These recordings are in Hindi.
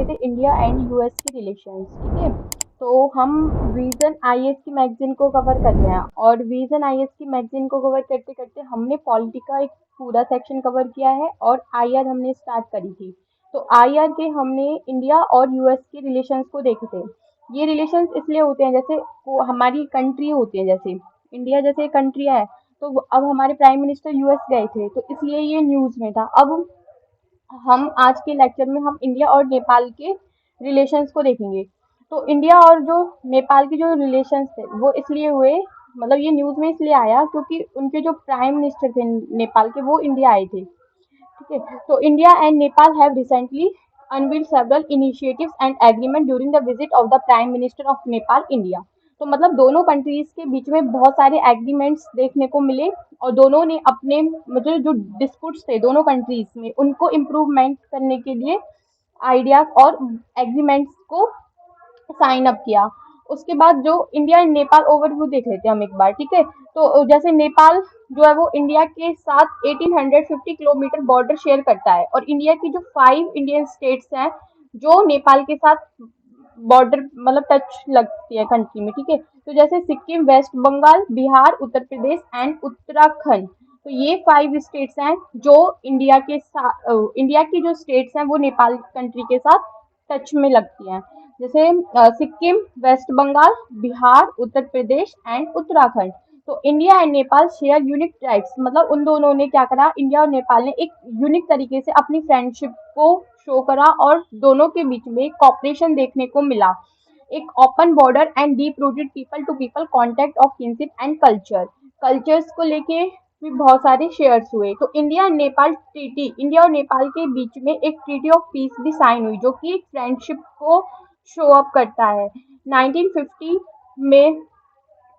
रहे थे इंडिया एंड यूएस के रिलेशंस, ठीक है। तो हम विजन आईएएस की मैगजीन को कवर कर रहे हैं, और विजन आईएएस की मैगजीन को कवर करते करते हमने पॉलिटी का एक पूरा सेक्शन कवर किया है, और आईआर हमने स्टार्ट करी थी। तो आईआर के हमने इंडिया और यूएस के रिलेशंस को देखे थे। ये रिलेशंस इसलिए होते हैं, जैसे वो हमारी कंट्री होती है, जैसे इंडिया जैसे कंट्री है, तो अब हमारे प्राइम मिनिस्टर यूएस गए थे, तो इसलिए ये न्यूज में था। अब हम आज के लेक्चर में हम इंडिया और नेपाल के रिलेशंस को देखेंगे। तो इंडिया और जो नेपाल के जो रिलेशंस थे वो इसलिए हुए, मतलब ये न्यूज में इसलिए आया क्योंकि उनके जो प्राइम मिनिस्टर थे नेपाल के, वो इंडिया आए थे, ठीक है। तो India and Nepal have recently unveiled several initiatives and agreement during the visit of the Prime Minister of Nepal India। तो मतलब दोनों कंट्रीज के बीच में बहुत सारे एग्रीमेंट्स देखने को मिले, और दोनों ने अपने मतलब जो डिस्प्यूट्स थे दोनों कंट्रीज में उनको इम्प्रूवमेंट करने के लिए आइडियाज और एग्रीमेंट्स को साइन अप किया। उसके बाद जो इंडिया एंड नेपाल ओवरव्यू देख लेते हैं हम एक बार, ठीक है। तो जैसे नेपाल जो है वो इंडिया के साथ 1850 किलोमीटर बॉर्डर शेयर करता है, और इंडिया की जो 5 इंडियन स्टेट्स हैं जो नेपाल के साथ बॉर्डर मतलब टच लगती है कंट्री में, ठीक है। तो जैसे सिक्किम, वेस्ट बंगाल, बिहार, उत्तर प्रदेश एंड उत्तराखंड, तो ये 5 स्टेट्स हैं जो इंडिया के साथ इंडिया की जो स्टेट्स हैं वो नेपाल कंट्री के साथ टच में लगती हैं। जैसे सिक्किम, वेस्ट बंगाल, बिहार, उत्तर प्रदेश एंड उत्तराखंड। तो India and Nepal share unique tribes, मतलब उन दोनों ने क्या करा, इंडिया और नेपाल ने एक यूनिक तरीके से अपनी फ्रेंडशिप को शो करा, और दोनों के बीच में कॉपरेशन देखने को मिला। एक open border and deep rooted people to people contact of kinship and cultures को लेके भी बहुत सारे शेयर्स हुए। तो India and Nepal treaty, India और नेपाल के बीच में एक ट्रीटी ऑफ पीस भी साइन हुई, जो कि फ्रेंडशिप को शो अप करता है। 1950 में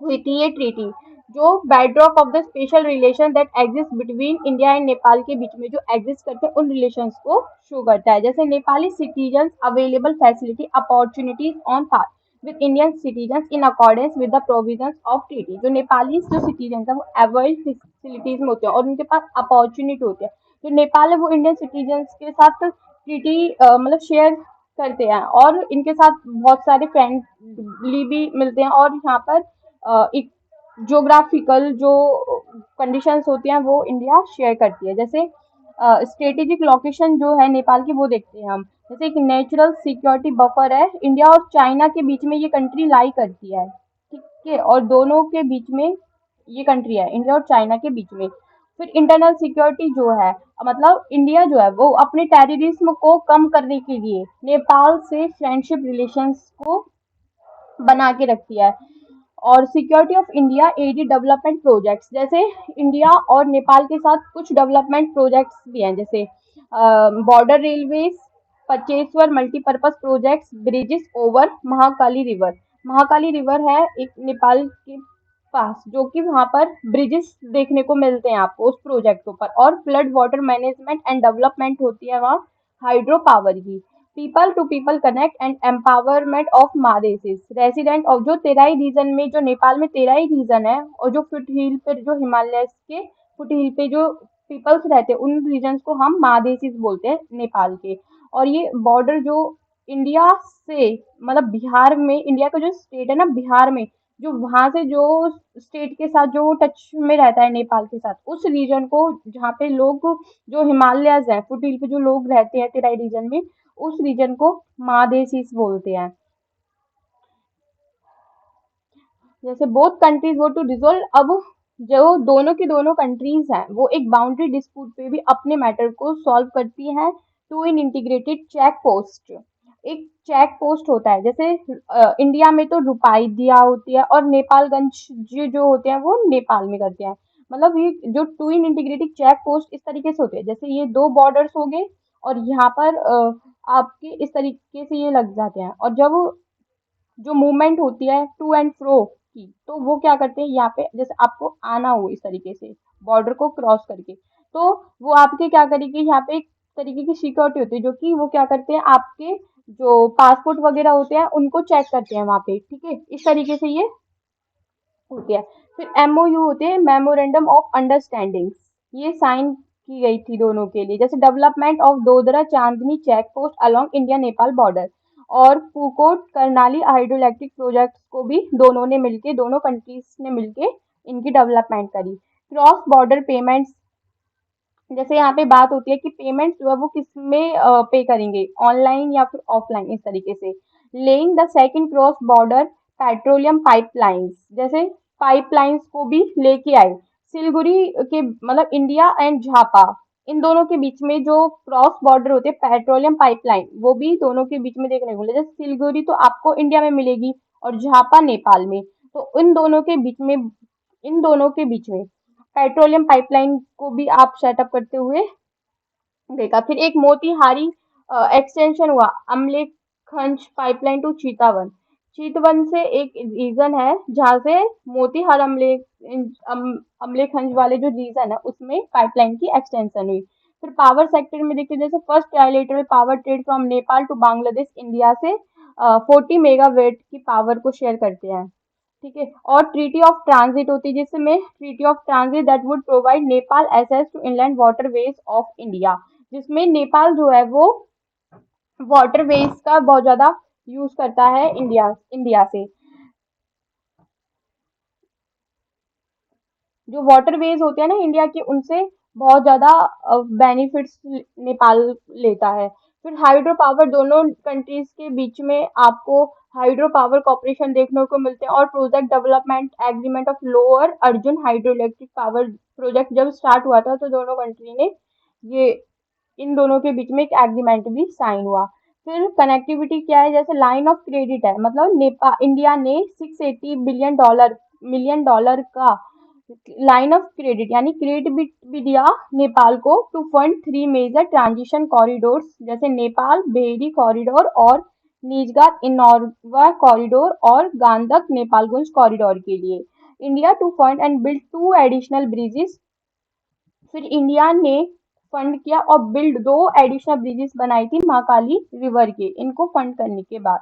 हुई थी ये ट्रीटी, जो bedrock of the special relation that exist between India and Nepal के बीच में जो एग्जिस्ट करते हैं उन रिलेशंस को शो करता है। जैसे Nepali citizen available facility opportunities on par with Indian citizen in accordance with the provisions of treaty. जो नेपाली जो सिटीजन है वो अवेल फैसिलिटीज में होते हैं और उनके पास अपॉर्चुनिटी होती है। जो नेपाल है वो इंडियन सिटीजन के साथ ट्रीटी मतलब शेयर करते हैं, और इनके साथ बहुत सारे फ्रेंडली भी मिलते हैं, और यहाँ पर एक ज्योग्राफिकल जो कंडीशंस होती हैं वो इंडिया शेयर करती है। जैसे स्ट्रेटेजिक लोकेशन जो है नेपाल की वो देखते हैं हम। जैसे एक नेचुरल सिक्योरिटी बफर है, इंडिया और चाइना के बीच में ये कंट्री लाई करती है, ठीक है। और दोनों के बीच में ये कंट्री है, इंडिया और चाइना के बीच में। फिर इंटरनल सिक्योरिटी जो है, मतलब इंडिया जो है वो अपने टेररिज्म को कम करने के लिए नेपाल से फ्रेंडशिप रिलेशंस को बना के रखती है। और security of India aid development projects, जैसे इंडिया और नेपाल के साथ कुछ डेवलपमेंट प्रोजेक्ट्स भी हैं, जैसे border railways, Pancheshwar multipurpose projects, bridges over Mahakali river. Mahakali river है एक नेपाल के पास, जो कि वहाँ पर ब्रिजेस देखने को मिलते हैं आपको उस प्रोजेक्ट के ऊपर। और flood water management and development होती है वहाँ हाइड्रो पावर की। People to people connect and empowerment of Madhesis resident of, जो तेराई रीजन में, जो नेपाल में तेराई रीजन है, और जो फुट हिल पर जो हिमालय के फुट हिल पे जो पीपल्स रहते हैं उन रीजन को हम मादेसिस बोलते हैं नेपाल के। और ये बॉर्डर जो इंडिया से मतलब बिहार में, इंडिया का जो स्टेट है ना बिहार में, जो वहां से जो स्टेट के साथ जो टच में रहता है नेपाल के साथ, उस रीजन को जहाँ पे लोग जो हिमालयस है फुट हिल पे जो लोग रहते हैं तेराई रीजन में, उस रीजन को मादेशिस बोलते हैं। जैसे बोथ कंट्रीज वो टू रिजोल्व, अब जो दोनों की दोनों कंट्रीज हैं वो एक बाउंड्री डिस्प्यूट पे भी अपने मैटर को सॉल्व करती हैं। Twin integrated check post, एक चेक पोस्ट होता है, जैसे इंडिया में तो रुपाई दिया होती है, और नेपालगंज जो होते हैं वो नेपाल में करते हैं। मतलब ये जो twin integrated check post इस तरीके से होते हैं, जैसे ये दो बॉर्डर्स हो गए, और यहाँ पर आपके इस तरीके से ये लग जाते हैं, और जब जो मूवमेंट होती है टू एंड फ्रो की, तो वो क्या करते हैं यहाँ पे, जैसे आपको आना हो इस तरीके से बॉर्डर को क्रॉस करके, तो वो आपके क्या करेगी, यहाँ पे एक तरीके की सिक्योरिटी होती है, जो कि वो क्या करते हैं आपके जो पासपोर्ट वगैरह होते हैं उनको चेक करते हैं वहाँ पे, ठीक है। इस तरीके से ये होती है। फिर एमओयू होते हैं, मेमोरेंडम ऑफ अंडरस्टैंडिंग, ये साइन की गई थी दोनों के लिए, जैसे development of Dodhara Chandani check post along India Nepal border और फूकोट करनाली हाइड्रोइलेक्ट्रिक प्रोजेक्ट्स को भी दोनों कंट्रीज ने मिलके इनकी डेवलपमेंट करी। क्रॉस बॉर्डर पेमेंट्स, जैसे यहाँ पे बात होती है कि पेमेंट जो है वो किस में पे करेंगे, ऑनलाइन या फिर ऑफलाइन, इस तरीके से। Laying the second cross border petroleum pipelines, जैसे पाइपलाइंस को भी लेके आए सिलगुड़ी के, मतलब इंडिया एंड झापा, इन दोनों के बीच में जो क्रॉस बॉर्डर होते हैं पेट्रोलियम पाइपलाइन, वो भी दोनों के बीच में देखने को मिले। जैसे सिलगुड़ी तो आपको इंडिया में मिलेगी और झापा नेपाल में, तो इन दोनों के बीच में पेट्रोलियम पाइपलाइन को भी आप सेटअप करते हुए देखा। फिर एक मोतीहारी एक्सटेंशन हुआ अमलेखगंज पाइपलाइन टू चीतावन। चीतवन से एक रीजन है जहाँ से मोतीहार अमलेखगंज वाले जो रीजन है उसमें पाइपलाइन की एक्सटेंशन हुई। फिर पावर सेक्टर में देखिए, जैसे first trilateral power trade from Nepal to Bangladesh India से 40 मेगावाट की पावर को शेयर करते हैं। ठीक है, और ट्रीटी ऑफ ट्रांजिट होती है जिसमें treaty of transit that would provide Nepal access to inland waterways of India, जिसमें नेपाल जो है वो वाटरवेज का बहुत ज्यादा यूज करता है इंडिया इंडिया से। जो वाटरवेज होते हैं ना इंडिया के, उनसे बहुत ज्यादा बेनिफिट्स नेपाल लेता है। फिर हाइड्रो पावर, दोनों कंट्रीज के बीच में आपको हाइड्रो पावर कॉपरेशन देखने को मिलते हैं, और project development agreement of lower Arjun hydro electric power project जब स्टार्ट हुआ था तो दोनों कंट्री ने ये इन दोनों के बीच में एक एग्रीमेंट भी साइन हुआ। फिर कनेक्टिविटी क्या है, जैसे लाइन ऑफ क्रेडिट है, मतलब नेपाल इंडिया ने 680 मिलियन डॉलर का लाइन ऑफ क्रेडिट यानी क्रेडिट भी दिया नेपाल को to fund 3 major transition corridors, जैसे नेपाल बेहरी कॉरिडोर और निजगात इनॉर्वा कॉरिडोर और गांधक नेपालगंज कॉरिडोर के लिए। India to fund and build 2 additional bridges, फिर इंडिया ने फंड किया और बिल्ड 2 एडिशनल ब्रिजेस बनाई थी महाकाली रिवर के, इनको फंड करने के बाद।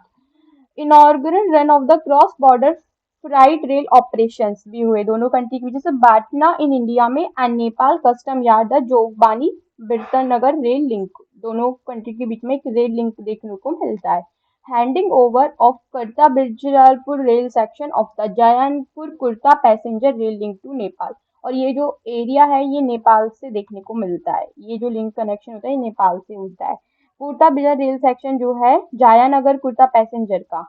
Inaugural run of the cross border freight rail operations भी हुए दोनों कंट्री की वजह से, बाटना इन इंडिया में and Nepal custom yard the Jogbani Biratnagar rail link, दोनों कंट्री के बीच में एक रेल लिंक देखने को मिलता है। हैंडिंग ओवर ऑफ करता Bijalpur rail section of the Jaynagar Kurtha passenger rail link to Nepal, और ये जो एरिया है ये नेपाल से देखने को मिलता है, ये जो लिंक कनेक्शन होता है ये नेपाल से होता है। कुर्ता बिजला रेल सेक्शन जो है जायानगर कुर्ता पैसेंजर का।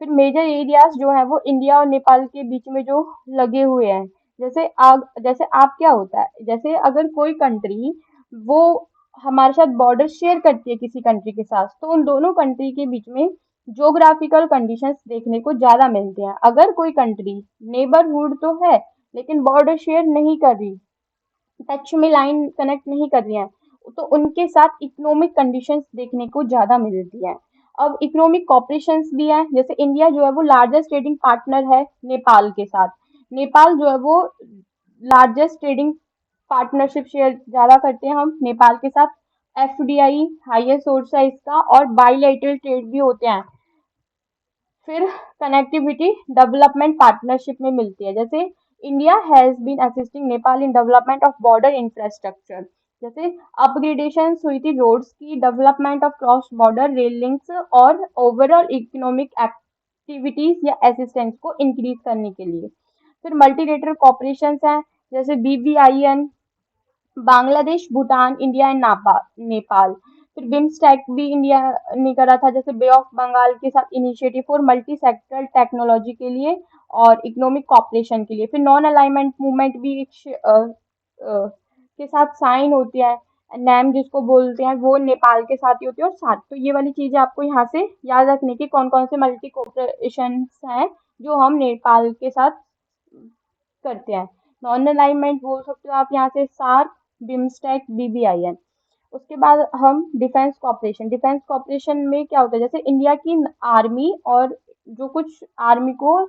फिर मेजर एरियाज जो है वो इंडिया और नेपाल के बीच में जो लगे हुए हैं, जैसे आप क्या होता है, जैसे अगर कोई कंट्री वो हमारे साथ बॉर्डर शेयर करती है किसी कंट्री के साथ, तो उन दोनों कंट्री के बीच में ज्योग्राफिकल कंडीशंस देखने को ज्यादा मिलते हैं। अगर कोई कंट्री नेबरहुड तो है लेकिन बॉर्डर शेयर नहीं कर रही, टच में लाइन कनेक्ट नहीं कर रही हैं, तो उनके साथ इकोनॉमिक कंडीशंस देखने को ज्यादा मिलती हैं। अब इकोनॉमिक कॉपरेशंस भी हैं, जैसे इंडिया जो है वो लार्जेस्ट ट्रेडिंग पार्टनर है नेपाल के साथ। नेपाल जो है वो लार्जेस्ट ट्रेडिंग पार्टनरशिप शेयर ज्यादा करते हैं हम नेपाल के साथ। एफडीआई हाईएस्ट सोर्स है इसका, और बाइलेटरल ट्रेड भी होते हैं। फिर कनेक्टिविटी डेवलपमेंट पार्टनरशिप में मिलती है, जैसे India has been assisting Nepal in development of border infrastructure, जैसे अपग्रेडेशन हुई थी रोड्स की, development of cross border rail links और ओवरऑल इकोनॉमिक एक्टिविटीज या असिस्टेंस को इंक्रीज करने के लिए। फिर मल्टीलेटरल कॉपरेशन है, जैसे BBIN Bangladesh Bhutan India and Nepal. फिर बिम्स्टेक भी इंडिया ने करा था, जैसे बे ऑफ बंगाल के साथ initiative for multi sectoral technology के लिए और इकोनॉमिक कॉपरेशन के लिए। फिर नॉन अलाइनमेंट मूवमेंट भी के साथ साइन होती है, नैम जिसको बोलते हैं, वो नेपाल के साथ ही होती है। और साथ तो ये वाली चीजें आपको यहाँ से याद रखने की, कौन कौन से मल्टी कॉपरेशन हैं जो हम नेपाल के साथ करते हैं। नॉन अलाइनमेंट बोल सकते हो आप यहाँ से सार्क, बिम्स्टेक, बीबीआईएन। उसके बाद हम डिफेंस कॉपरेशन में क्या होता है, जैसे इंडिया की आर्मी और जो कुछ आर्मी को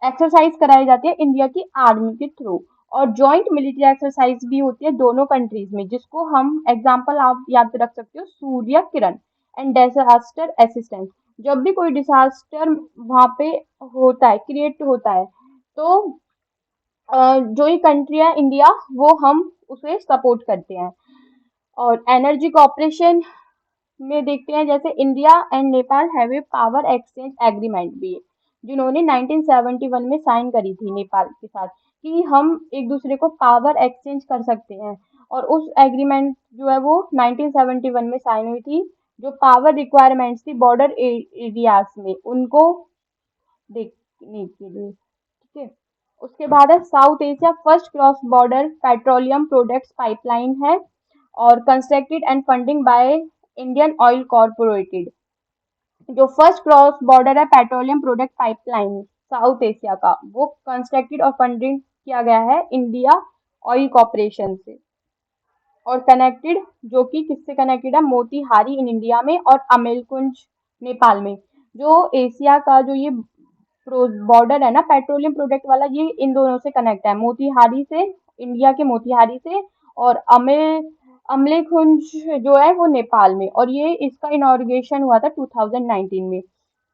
एक्सरसाइज कराई जाती है इंडिया की आर्मी के थ्रू, और जॉइंट मिलिट्री एक्सरसाइज भी होती है दोनों कंट्रीज में, जिसको हम एग्जांपल आप याद रख सकते हो Surya Kiran and disaster assistance. जब भी कोई डिजास्टर वहां पे होता है, क्रिएट होता है, तो जो ये कंट्री है इंडिया, वो हम उसे सपोर्ट करते हैं। और एनर्जी कॉपरेशन में देखते हैं, जैसे India and Nepal have a power exchange agreement भी, जिन्होंने 1971 में साइन करी थी नेपाल के साथ, कि हम एक दूसरे को पावर एक्सचेंज कर सकते हैं। और उस एग्रीमेंट जो है वो 1971 में साइन हुई थी, जो पावर रिक्वायरमेंट्स थी बॉर्डर एरियाज में उनको देखने के लिए। ठीक है। उसके बाद है South Asia first cross border petroleum products pipeline है, और constructed and funding by Indian oil corporated. जो फर्स्ट क्रॉस बॉर्डर है petroleum product pipeline South Asia का, वो कंस्ट्रक्टेड और फंडिंग किया गया है इंडिया ऑयल कॉर्पोरेशन से। और कनेक्टेड, जो कि किससे कनेक्टेड है, मोतीहारी इन इंडिया में और अमेलकुंज नेपाल में। जो एशिया का जो ये बॉर्डर है ना पेट्रोलियम प्रोडक्ट वाला, ये इन दोनों से कनेक्ट है, मोतीहारी से, इंडिया के मोतीहारी से, और अमलेखुंज जो है वो नेपाल में। और ये इसका इनॉर्गेशन हुआ था 2019 में।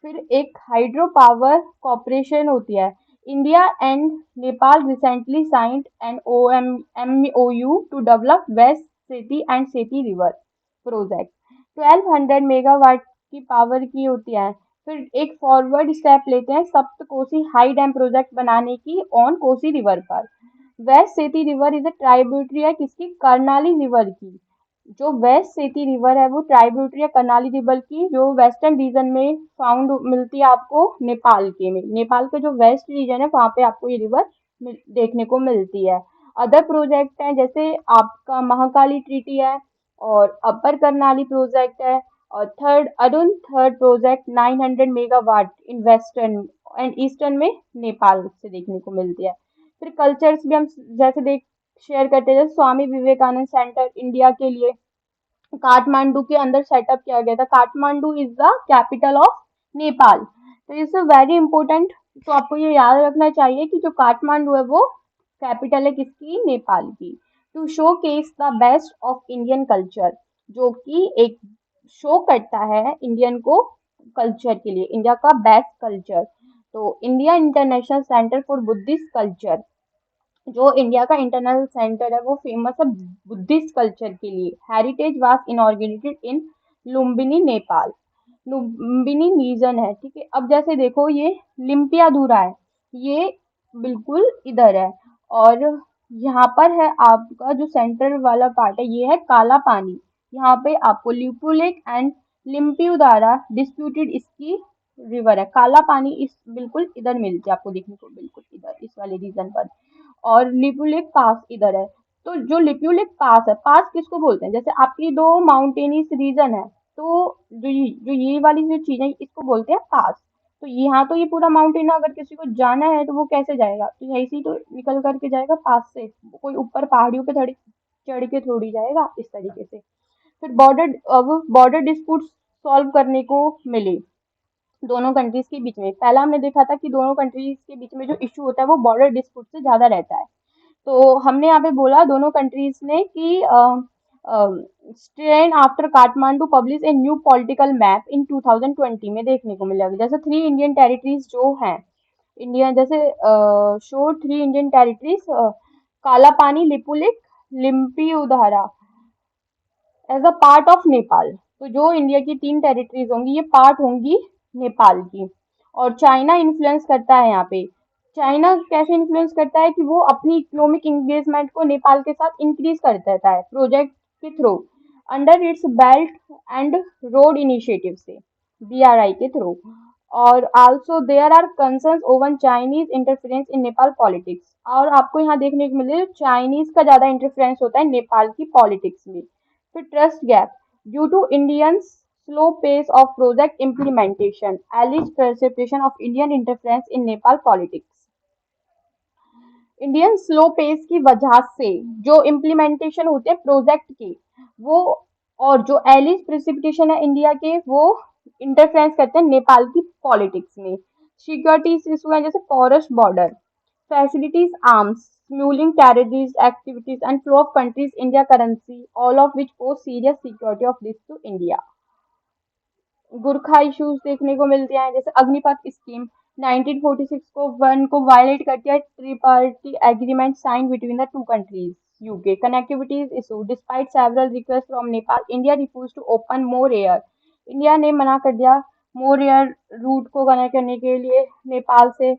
फिर एक हाइड्रो पावर कॉर्पोरेशन होती है। India and Nepal recently signed an MOU to develop west Seti and Seti river project. 1200 megawatt की पावर की होती है। फिर एक फॉरवर्ड स्टेप लेते हैं सप्त कोसी हाई डैम प्रोजेक्ट बनाने की ऑन कोसी रिवर पर। वेस्ट सेती रिवर इज अ ट्राइब्यूटरी है किसकी, कर्नाली रिवर की। जो वेस्ट सेती रिवर है वो ट्राइब्यूटरी है कर्नाली रिवर की, जो वेस्टर्न रीजन में फाउंड मिलती है आपको नेपाल के में। नेपाल का जो वेस्ट रीजन है वहां पे आपको ये रिवर देखने को मिलती है। अदर प्रोजेक्ट हैं जैसे आपका महाकाली ट्रीटी है, और अपर कर्नाली प्रोजेक्ट है, और third project 900 megawatt in western and eastern में नेपाल से देखने को मिलती है। फिर कल्चर्स भी हम जैसे देख शेयर करते हैं, जैसे स्वामी विवेकानंद सेंटर इंडिया के लिए काठमांडू के अंदर सेटअप किया गया था। Kathmandu is the capital of Nepal. तो इज वेरी इंपॉर्टेंट। तो आपको ये याद रखना चाहिए कि जो काठमांडू है वो कैपिटल है किसकी, नेपाल की। To showcase the best of Indian culture, जो कि एक शो करता है इंडियन को कल्चर के लिए, इंडिया का बेस्ट कल्चर। तो India international centre for Buddhist culture, जो इंडिया का इंटरनल सेंटर है वो फेमस है बुद्धिस्ट कल्चर के लिए। Heritage was inaugurated in Lumbini Nepal. Lumbini region है, ठीक है। अब जैसे देखो ये लिम्पियाधुरा है, ये बिल्कुल इधर है। और यहाँ पर है आपका जो सेंटर वाला पार्ट है, ये है काला पानी। यहाँ पे आपको लिपुलेक एंड लिम्पियुदारा डिस्प्यूटेड इसकी रिवर है। काला पानी इस बिल्कुल इधर मिलती है आपको देखने को, बिल्कुल इधर इस वाले रीजन पर। और लिपुलेक पास इधर है। तो जो लिपुलेक पास है, पास किसको बोलते हैं, जैसे आपकी दो माउंटेनियस रीजन है, तो जो ये वाली जो चीज है इसको बोलते हैं पास। तो यहाँ तो ये पूरा माउंटेन, अगर किसी को जाना है तो वो कैसे जाएगा, तो यहीं से तो निकल करके जाएगा पास से। कोई ऊपर पहाड़ियों पे थोड़ी चढ़ के थोड़ी जाएगा इस तरीके से। फिर बॉर्डर डिस्प्यूट सॉल्व करने को मिले दोनों कंट्रीज के बीच में। पहला हमने देखा था कि दोनों कंट्रीज के बीच में जो इशू होता है वो बॉर्डर डिस्प्यूट से ज्यादा रहता है। तो हमने यहाँ पे बोला दोनों कंट्रीज ने कि strain after Kathmandu publish a new political map in 2020 में देखने को मिलेगा। जैसे 3 इंडियन टेरिटरीज जो हैं, इंडिया जैसे show 3 Indian territories, Kala Pani, Lipulekh, Limpiyadhura as a part of Nepal. तो जो इंडिया की 3 टेरिटरीज होंगी ये पार्ट होंगी नेपाल की। और चाइना इन्फ्लुएंस करता है यहाँ पे। चाइना कैसे इन्फ्लुएंस करता है कि वो अपनी इकोनॉमिक एंगेजमेंट को नेपाल के साथ इंक्रीज कर देता है प्रोजेक्ट के through, under its belt and road initiative से, BRI के थ्रू। और also there are concerns over Chinese interference in Nepal politics. और आपको यहाँ देखने को मिले चाइनीज का ज्यादा इंटरफेरेंस होता है नेपाल की पॉलिटिक्स में। फिर trust gap due to India's slow pace of project implementation, alleged perception of Indian interference in Nepal politics। Indian slow pace की वजह से जो इम्प्लीमेंटेशन होते हैं प्रोजेक्ट के, वो, और जो एलिज प्रिसिपिटेशन है इंडिया के, वो इंटरफेरेंस करते हैं नेपाल की पॉलिटिक्स में। सिक्योरिटी इशू है जैसे forest border, facilities arms, fueling terrorist activities and flow of countries India currency, all of which pose serious security of risk to India। Gurkha issues देखने को मिलते हैं जैसे अग्निपथ स्कीम, 1946 को वन को वायलेट करती है tripartite agreement sign between the two countries UK connectivity is issue despite several request from Nepal India refuse to open more air India ने मना कर दिया मोर एयर रूट को कनेक्ट करने के लिए नेपाल से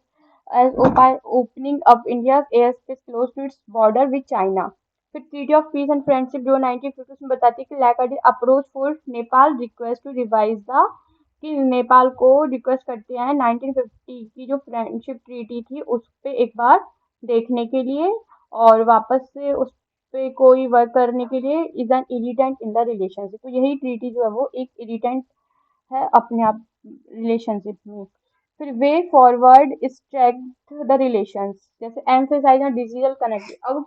as by opening up India's airspace close to its border with China. फिर treaty of peace and friendship जो 1950 में बताती है कि lack approach for Nepal request to revise the कि नेपाल को रिक्वेस्ट करते हैं 1950 की जो फ्रेंडशिप ट्रीटी थी उस पे एक बार देखने के लिए और वापस से उस पे कोई वर्क करने के लिए is an irritant in the relationship तो यही ट्रीटी जो है वो एक इरिटेंट है अपने आप रिलेशनशिप में फिर way forward strength the relations जैसे एम्फेसाइज ऑन डिजिटल कनेक्ट अब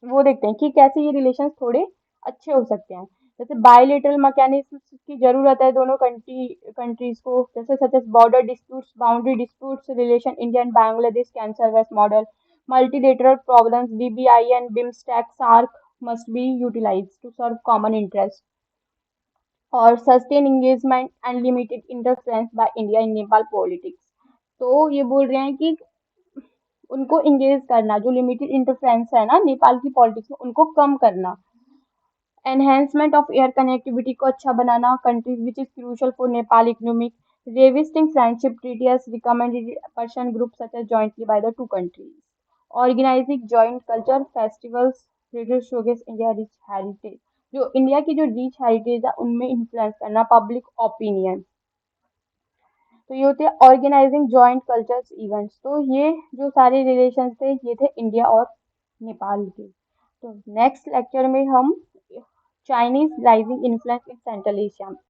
वो देखते हैं कि कैसे ये रिलेशंस थोड़े अच्छे हो सकते हैं जैसे बायलेटरल मैकेनिज्म की जरूरत है दोनों कंट्रीज को जैसे such as border disputes boundary disputes relation India and Bangladesh can serve as model multilateral problems BBI and BIMSTEC SAARC must be utilized to serve common interest और sustain engagement and limited interference by India in Nepal politics तो ये बोल रहे हैं कि उनको इंगेज करना जो लिमिटेड इंटरफेरेंस है ना नेपाल की पॉलिटिक्स में उनको कम करना एनहेंसमेंट ऑफ एयर कनेक्टिविटी को अच्छा बनाना countries which is crucial for Nepal economic revisiting friendship treaty as recommended person group such as jointly by the two countries organizing joint culture festivals to showcase India rich heritage जो इंडिया की जो रिच हेरिटेज है उनमें इन्फ्लुएंस करना पब्लिक ओपिनियन तो ये होते हैं ऑर्गेनाइजिंग जॉइंट कल्चर्स इवेंट्स तो ये जो सारे रिलेशन थे ये थे इंडिया और नेपाल के तो नेक्स्ट लेक्चर में हम Chinese rising influence in central Asia